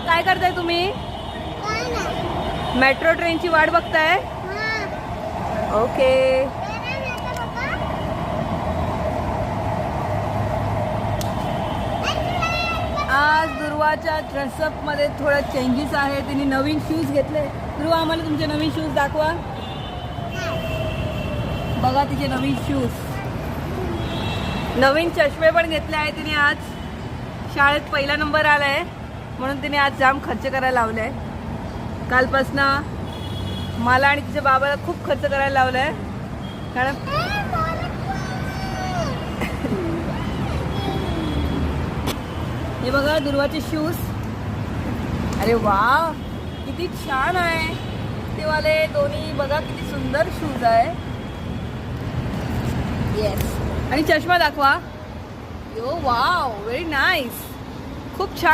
काय करताय तुम्ही? मेट्रो ट्रेनची वाट बघताय? ओके. आज दुर्वाच्या ड्रेसअप मध्ये थोडं चेंजेस आहे. तिने नवीन शूज घेतले. दुर्वा, आम्हाला तुमचे नवीन शूज दाखवा. बघा तिचे नवीन शूज. नवीन चष्मे पण घेतले आहे तिने. आज शाळेत पहिला नंबर आलाय म्हणून तिने आज जाम खर्च करायला लावलाय. कालपासनं मला आणि तिच्या बाबाला खूप खर्च करायला लावलाय. कारण हे बघा दुर्वाचे शूज. अरे वा, किती छान आहे ते वाले दोन्ही. बघा किती सुंदर शूज आहे. येस. आणि चष्मा दाखवा. यो वाव, व्हेरी नाईस. खूप छान.